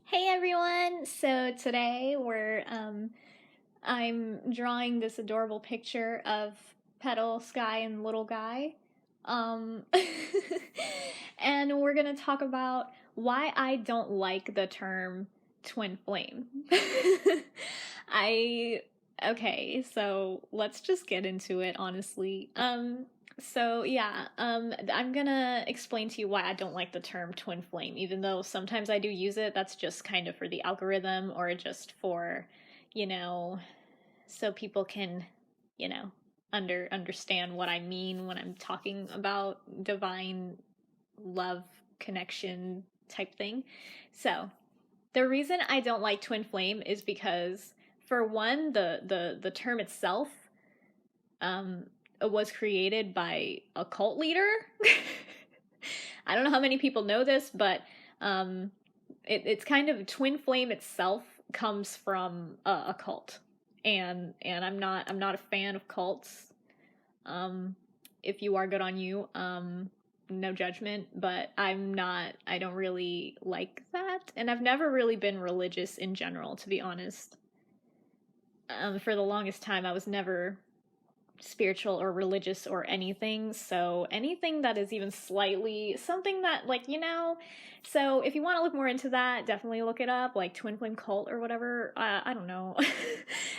Hey everyone! So today I'm drawing this adorable picture of Petal, Sky, and Little Guy. Um and we're gonna talk about why I don't like the term twin flame. I Okay, so let's just get into it, honestly. I'm gonna explain to you why I don't like the term twin flame, even though sometimes I do use it. That's just kind of for the algorithm or just for, you know, so people can, you know, understand what I mean when I'm talking about divine love connection type thing. So, the reason I don't like twin flame is because for one, the term itself um was created by a cult leader. I don't know how many people know this, but um it's kind of twin flame itself comes from a cult. And I'm not a fan of cults. um if you are, good on you. No judgment, but I don't really like that, and I've never really been religious in general, to be honest. For the longest time I was never spiritual or religious or anything, so anything that is even slightly something that, like, so if you want to look more into that, definitely look it up, like twin flame cult or whatever. I don't know.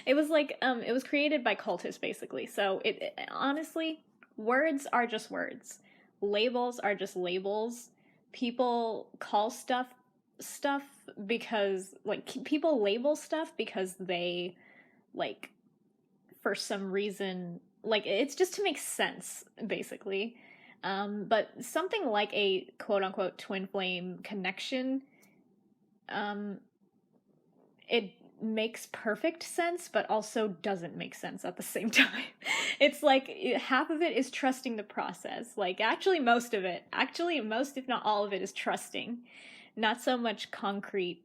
It was created by cultists, basically. So it honestly, words are just words, labels are just labels. People call stuff because, like, people label stuff because they, like, for some reason, like, it's just to make sense, basically. But something like a quote unquote twin flame connection, um, it makes perfect sense, but also doesn't make sense at the same time. It's like half of it is trusting the process. Like, actually, most, if not all of it, is trusting, not so much concrete,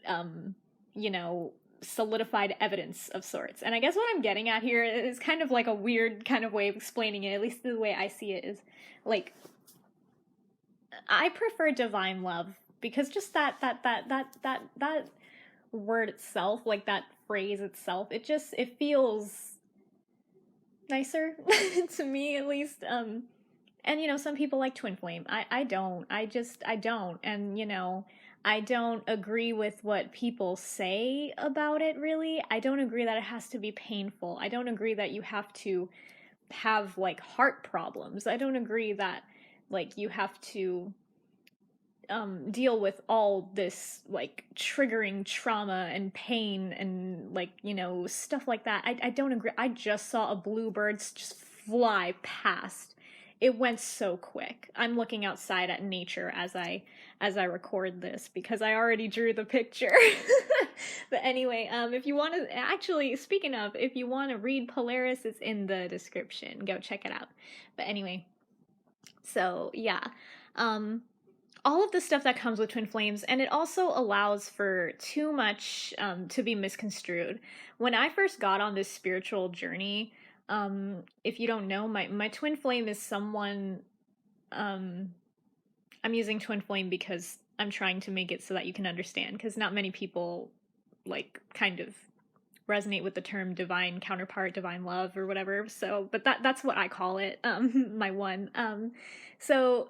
um, you know, solidified evidence of sorts. And I guess what I'm getting at here is kind of like a weird kind of way of explaining it, at least the way I see it, is like, I prefer divine love because just that word itself, like that phrase itself, it feels nicer to me, at least. And some people like twin flame. I don't. I don't. And I don't agree with what people say about it, really. I don't agree that it has to be painful. I don't agree that you have to have, like, heart problems. I don't agree that, like, you have to deal with all this, like, triggering trauma and pain and, like, stuff like that. I don't agree. I just saw a bluebird just fly past. It went so quick. I'm looking outside at nature as I record this because I already drew the picture. But anyway, if you want to, actually, speaking of, if you want to read Polaris, it's in the description. Go check it out. But anyway, so yeah. Um all of the stuff that comes with twin flames, and it also allows for too much to be misconstrued. When I first got on this spiritual journey, if you don't know, my twin flame is someone. um, I'm using twin flame because I'm trying to make it so that you can understand, because not many people, like, kind of resonate with the term divine counterpart, divine love, or whatever. So, but that's what I call it. My one. So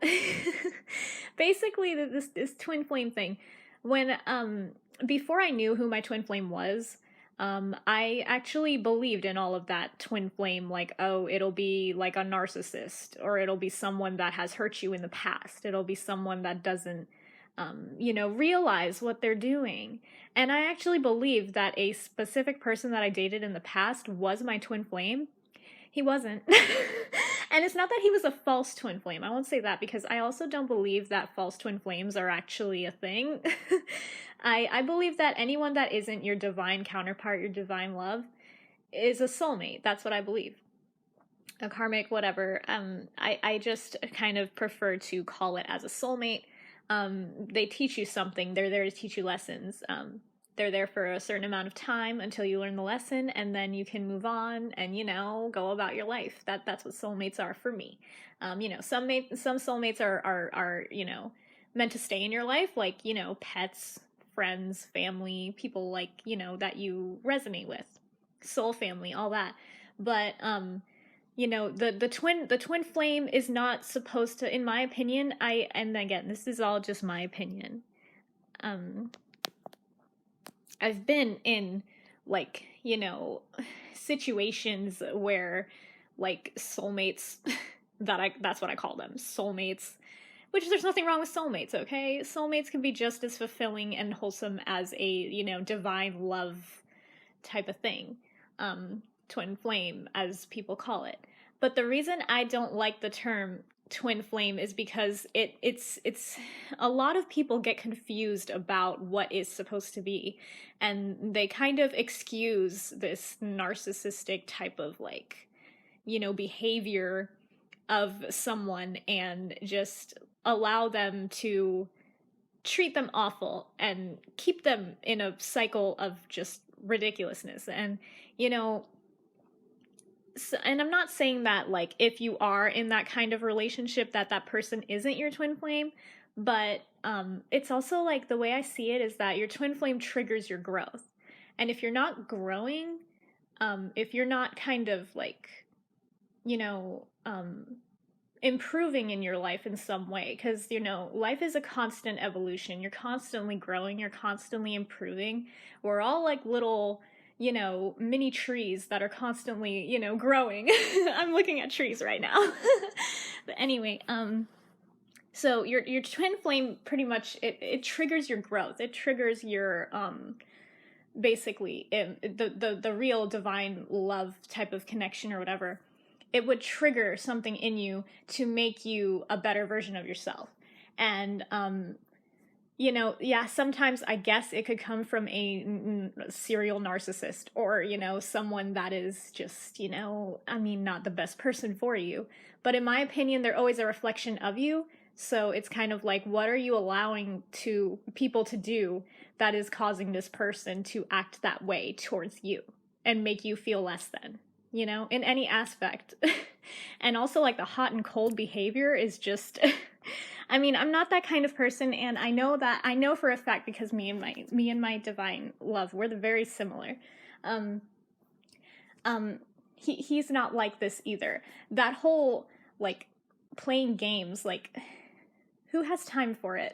basically, this twin flame thing. When before I knew who my twin flame was, I actually believed in all of that twin flame. Like, oh, it'll be like a narcissist, or it'll be someone that has hurt you in the past. It'll be someone that doesn't, realize what they're doing. And I actually believed that a specific person that I dated in the past was my twin flame. He wasn't. And it's not that he was a false twin flame. I won't say that, because I also don't believe that false twin flames are actually a thing. I believe that anyone that isn't your divine counterpart, your divine love, is a soulmate. That's what I believe. A karmic, whatever. I just kind of prefer to call it as a soulmate. They teach you something. They're there to teach you lessons. They're there for a certain amount of time until you learn the lesson, and then you can move on and, go about your life. That's what soulmates are for me. Some soulmates are meant to stay in your life, like, pets, friends, family, people like, you know, that you resonate with, soul family, all that. But you know, the twin flame is not supposed to, in my opinion, and again, this is all just my opinion. I've been in, like, you know, situations where, like, soulmates, that's what I call them, soulmates, which there's nothing wrong with soulmates, okay? Soulmates can be just as fulfilling and wholesome as a, you know, divine love type of thing. Twin flame, as people call it. But the reason I don't like the term twin flame is because it's a lot of people get confused about what is supposed to be, and they kind of excuse this narcissistic type of, like, you know, behavior of someone and just allow them to treat them awful and keep them in a cycle of just ridiculousness. And, you know, so, and I'm not saying that, like, if you are in that kind of relationship that that person isn't your twin flame, but it's also, like, the way I see it is that your twin flame triggers your growth. And if you're not growing, if you're not kind of, like, you know, improving in your life in some way, because, you know, life is a constant evolution. You're constantly growing, you're constantly improving. We're all like little, you know, mini trees that are constantly, you know, growing. I'm looking at trees right now. But anyway, so your twin flame pretty much, it triggers your growth. It triggers your basically the real divine love type of connection or whatever. It would trigger something in you to make you a better version of yourself. And, you know, yeah, sometimes I guess it could come from a serial narcissist, or, you know, someone that is just, you know, I mean, not the best person for you. But in my opinion, they're always a reflection of you. So it's kind of like, what are you allowing to people to do that is causing this person to act that way towards you and make you feel less than? You know, in any aspect. And also, like, the hot and cold behavior is just, I mean, I'm not that kind of person, and I know for a fact, because me and my divine love, we're very similar. He's not like this either. That whole, like, playing games, like, who has time for it?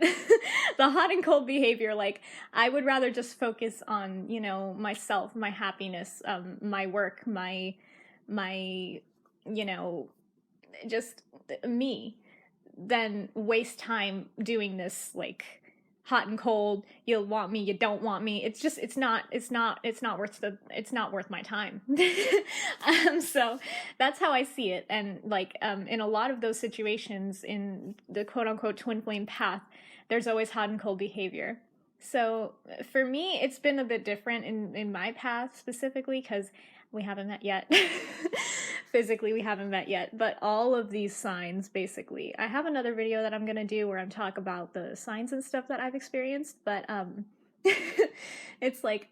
The hot and cold behavior, like, I would rather just focus on, you know, myself, my happiness, my work, my, you know, just me, than waste time doing this, like, hot and cold, you want me, you don't want me. It's just, it's not worth my time. So that's how I see it. And, like, in a lot of those situations in the quote unquote twin flame path, there's always hot and cold behavior. So for me, it's been a bit different in my path specifically, because we haven't met yet. Physically, we haven't met yet. But all of these signs, basically, I have another video that I'm going to do where I'm talk about the signs and stuff that I've experienced. But it's like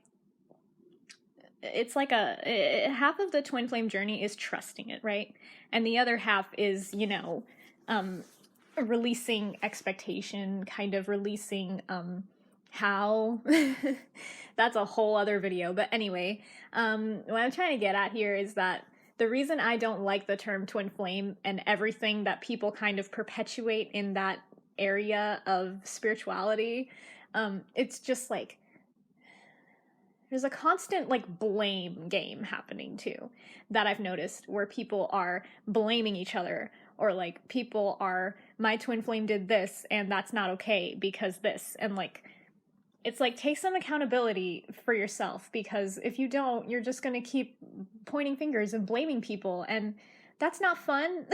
half of the twin flame journey is trusting it, right? And the other half is, you know, releasing expectation, kind of releasing how. That's a whole other video. But anyway, what I'm trying to get at here is that the reason I don't like the term twin flame and everything that people kind of perpetuate in that area of spirituality, it's just like, there's a constant, like, blame game happening too, that I've noticed, where people are blaming each other, or, like, people are, my twin flame did this and that's not okay because this, and, like, it's like, take some accountability for yourself, because if you don't, you're just going to keep pointing fingers and blaming people, and that's not fun.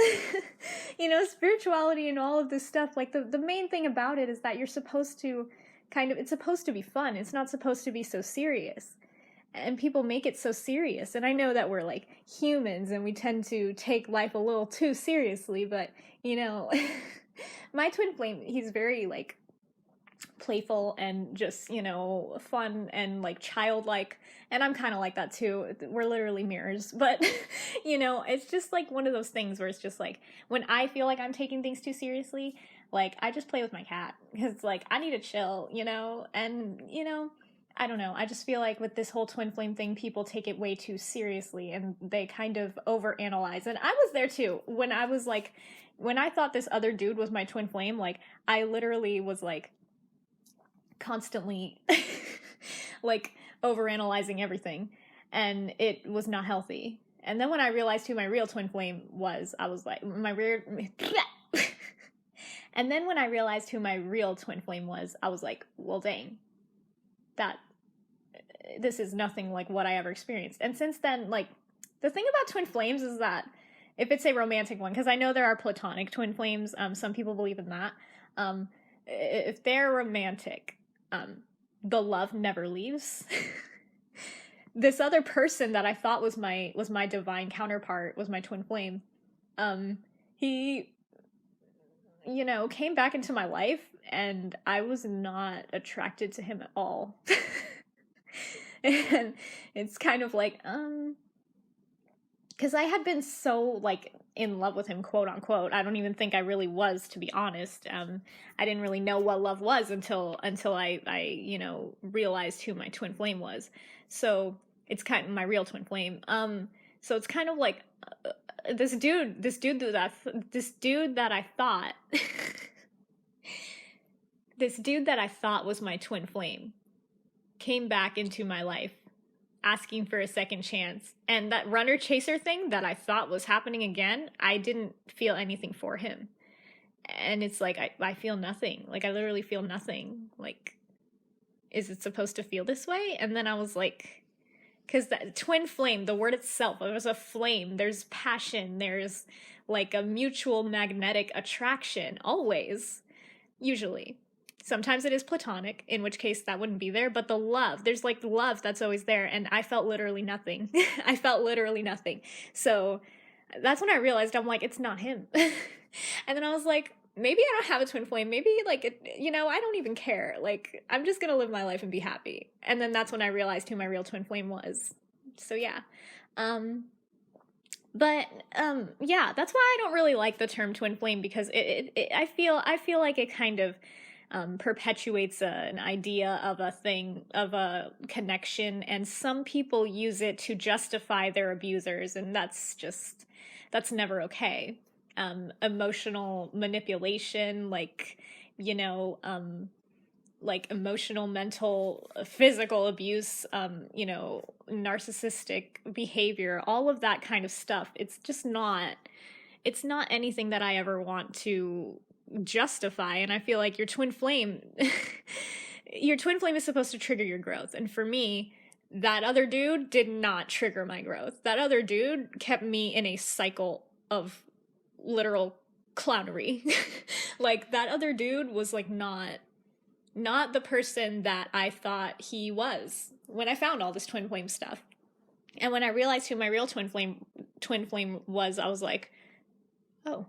You know, spirituality and all of this stuff, like, the main thing about it is that you're supposed to it's supposed to be fun. It's not supposed to be so serious. And people make it so serious. And I know that we're, like, humans and we tend to take life a little too seriously, but, you know, my twin flame, he's very, like, playful and just, you know, fun and, like, childlike, and I'm kind of like that too. We're literally mirrors. But you know, it's just like one of those things where it's just like, when I feel like I'm taking things too seriously, like, I just play with my cat. because like I need to chill, and I don't know. I just feel like with this whole twin flame thing, people take it way too seriously and they kind of overanalyze. And I was there too when I was like, when I thought this other dude was my twin flame, like I literally was like constantly like overanalyzing everything, and it was not healthy. And then when I realized who my real twin flame was, I was like, and then when I realized who my real twin flame was, I was like, well, dang, this is nothing like what I ever experienced. And since then, like, the thing about twin flames is that if it's a romantic one, because I know there are platonic twin flames, some people believe in that. If they're romantic, the love never leaves. This other person that I thought was my divine counterpart, was my twin flame, he, came back into my life, and I was not attracted to him at all. And it's kind of like, because I had been so, like, in love with him, quote unquote. I don't even think I really was, to be honest. I didn't really know what love was until I realized who my twin flame was. So it's kind of my real twin flame. So it's kind of like this dude that I thought, this dude that I thought was my twin flame came back into my life asking for a second chance. And that runner chaser thing that I thought was happening again, I didn't feel anything for him. And it's like, I feel nothing. Like, I literally feel nothing. Like, is it supposed to feel this way? And then I was like, because that twin flame, the word itself, it was a flame. There's passion. There's like a mutual magnetic attraction, always, usually. Sometimes it is platonic, in which case that wouldn't be there, but the love, there's like love that's always there, and I felt literally nothing. I felt literally nothing. So that's when I realized, I'm like, it's not him. And then I was like, maybe I don't have a twin flame. Maybe like, I don't even care. Like, I'm just gonna live my life and be happy. And then that's when I realized who my real twin flame was. So yeah. But yeah, that's why I don't really like the term twin flame, because I feel like it kind of perpetuates an idea of a thing, of a connection, and some people use it to justify their abusers, and that's never okay. Emotional manipulation, like, like emotional, mental, physical abuse, narcissistic behavior, all of that kind of stuff. It's not anything that I ever want to justify. And I feel like your twin flame is supposed to trigger your growth. And for me, that other dude did not trigger my growth. That other dude kept me in a cycle of literal clownery. Like, that other dude was like not the person that I thought he was when I found all this twin flame stuff. And when I realized who my real twin flame was, I was like, oh.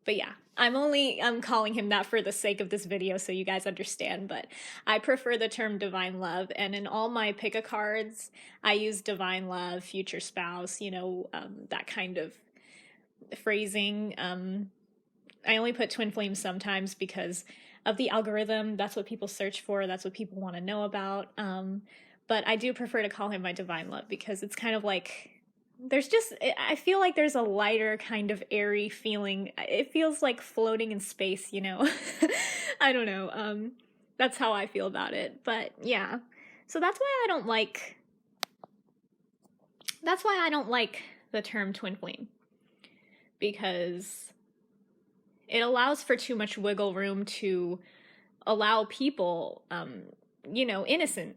But yeah, I'm calling him that for the sake of this video, so you guys understand, but I prefer the term divine love, and in all my pick a cards, I use divine love, future spouse, that kind of phrasing. I only put twin flame sometimes because of the algorithm. That's what people search for. That's what people want to know about. But I do prefer to call him my divine love, because it's kind of like, I feel like there's a lighter kind of airy feeling. It feels like floating in space, I don't know. That's how I feel about it. But yeah, so that's why I don't like the term twin flame, because it allows for too much wiggle room to allow people, innocent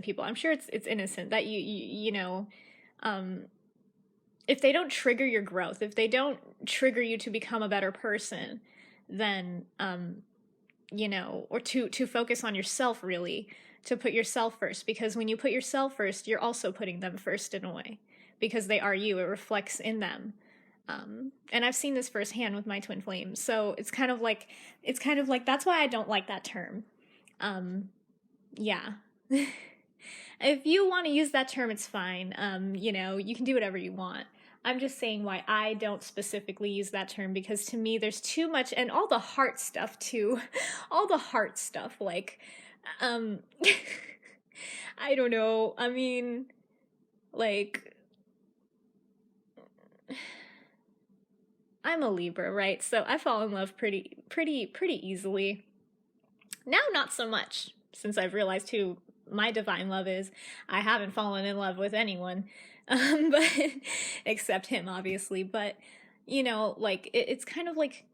people. I'm sure it's innocent that if they don't trigger your growth, if they don't trigger you to become a better person, then, or to focus on yourself, really, to put yourself first. Because when you put yourself first, you're also putting them first in a way, because they are you. It reflects in them. And I've seen this firsthand with my twin flames. So it's kind of like, that's why I don't like that term. Yeah. If you want to use that term, it's fine. You can do whatever you want. I'm just saying why I don't specifically use that term, because to me there's too much, and all the heart stuff too. All the heart stuff, like, um, I don't know. I mean, like, I'm a Libra, right? So I fall in love pretty easily. Now, not so much, since I've realized who my divine love is. I haven't fallen in love with anyone, but except him, obviously. But like it's kind of like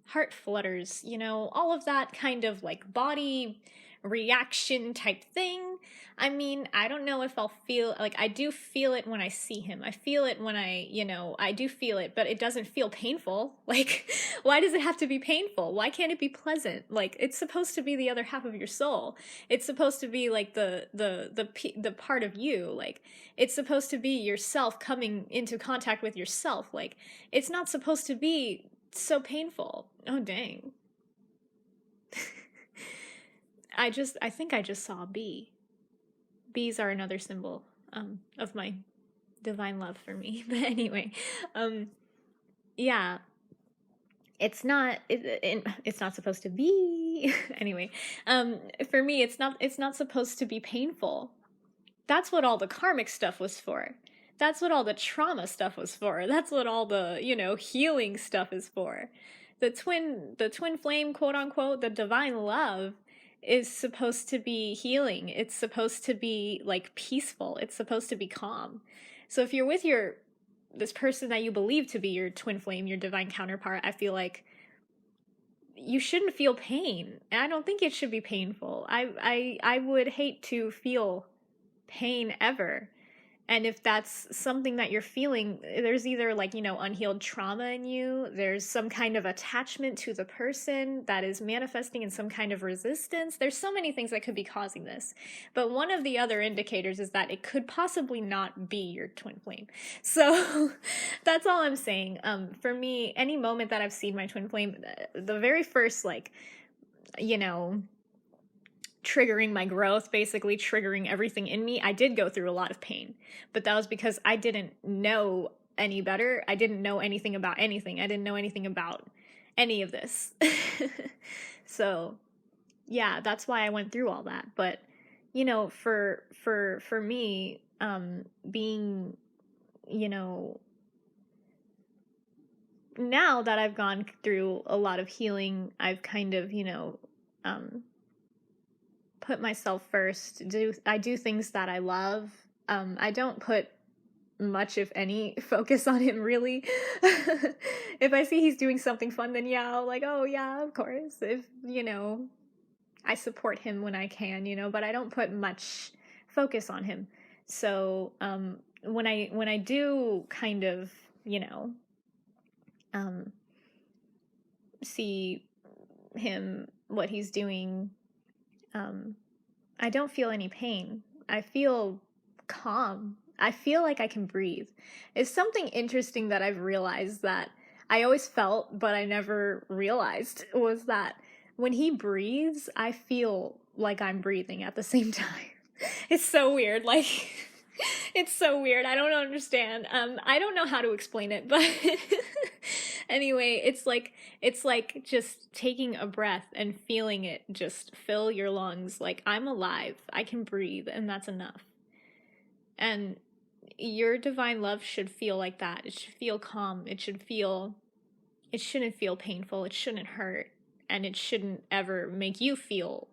heart flutters, all of that kind of like body reaction type thing. I mean, I don't know if I'll feel like, I do feel it when I see him. I feel it when I do feel it, but it doesn't feel painful. Like, why does it have to be painful? Why can't it be pleasant? Like, it's supposed to be the other half of your soul. It's supposed to be like the part of you. Like, it's supposed to be yourself coming into contact with yourself. Like, it's not supposed to be so painful. Oh, dang. I think I just saw a bee. Bees are another symbol of my divine love for me. But anyway, yeah, it's not it's not supposed to be anyway. For me, it's not supposed to be painful. That's what all the karmic stuff was for. That's what all the trauma stuff was for. That's what all the, healing stuff is for. The twin flame, quote unquote, the divine love is supposed to be healing. It's supposed to be like peaceful. It's supposed to be calm. So if you're with this person that you believe to be your twin flame, your divine counterpart, I feel like you shouldn't feel pain. And I don't think it should be painful. I would hate to feel pain ever. And if that's something that you're feeling, there's either like, unhealed trauma in you, there's some kind of attachment to the person that is manifesting in some kind of resistance. There's so many things that could be causing this. But one of the other indicators is that it could possibly not be your twin flame. So that's all I'm saying. For me, any moment that I've seen my twin flame, the very first, like, triggering my growth, basically triggering everything in me, I did go through a lot of pain. But that was because I didn't know any better. I didn't know anything about anything. I didn't know anything about any of this. So, yeah, that's why I went through all that. But, for me, being, now that I've gone through a lot of healing, I've kind of, put myself first. I do things that I love. I don't put much, if any, focus on him, really. If I see he's doing something fun, then yeah, I'll like, oh yeah, of course. If, I support him when I can, but I don't put much focus on him. So, when I do kind of, see him, what he's doing, I don't feel any pain. I feel calm. I feel like I can breathe. It's something interesting that I've realized that I always felt, but I never realized, was that when he breathes, I feel like I'm breathing at the same time. It's so weird. Like, it's so weird. I don't understand. I don't know how to explain it, but anyway, it's like just taking a breath and feeling it just fill your lungs. Like, I'm alive. I can breathe, and that's enough. And your divine love should feel like that. It should feel calm. It shouldn't feel painful. It shouldn't hurt. And it shouldn't ever make you feel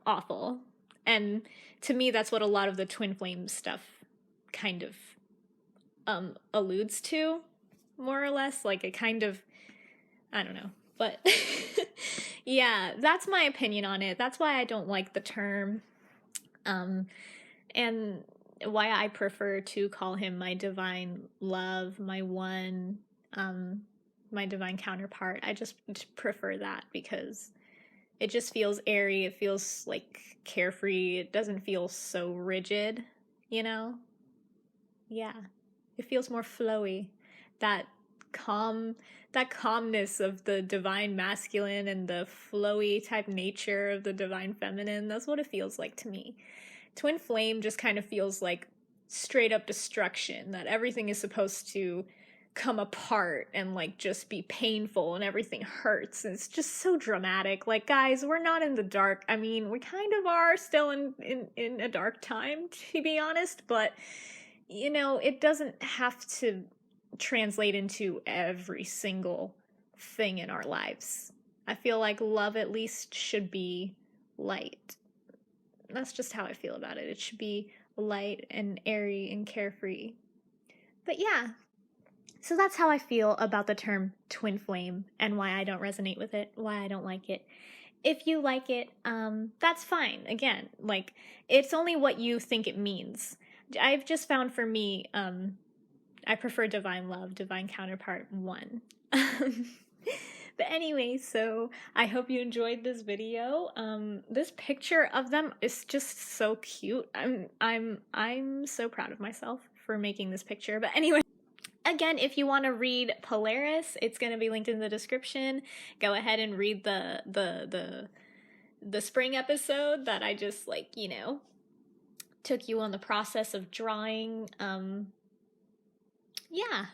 awful. And to me, that's what a lot of the twin flame stuff kind of alludes to, more or less. Like, it kind of, I don't know, but yeah, that's my opinion on it. That's why I don't like the term, and why I prefer to call him my divine love, my one, my divine counterpart. I just prefer that because it just feels airy. It feels like carefree. It doesn't feel so rigid, Yeah. It feels more flowy. That calmness of the divine masculine and the flowy type nature of the divine feminine. That's what it feels like to me. Twin flame just kind of feels like straight up destruction, that everything is supposed to come apart and like just be painful and everything hurts. And it's just so dramatic. Like, guys, we're not in the dark. I mean, we kind of are still in a dark time, to be honest, but you know, it doesn't have to translate into every single thing in our lives. I feel like love at least should be light. That's just how I feel about it. It should be light and airy and carefree. But yeah, so that's how I feel about the term twin flame and why I don't resonate with it, why I don't like it. If you like it, that's fine. Again, like, it's only what you think it means. I've just found for me, I prefer divine love, divine counterpart 1. But anyway, so I hope you enjoyed this video. This picture of them is just so cute. I'm so proud of myself for making this picture. But anyway, again, if you want to read Polaris, it's going to be linked in the description. Go ahead and read the spring episode that I just, like, you know, took you on the process of drawing. Yeah.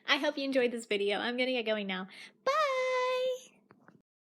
I hope you enjoyed this video. I'm gonna get going now. Bye!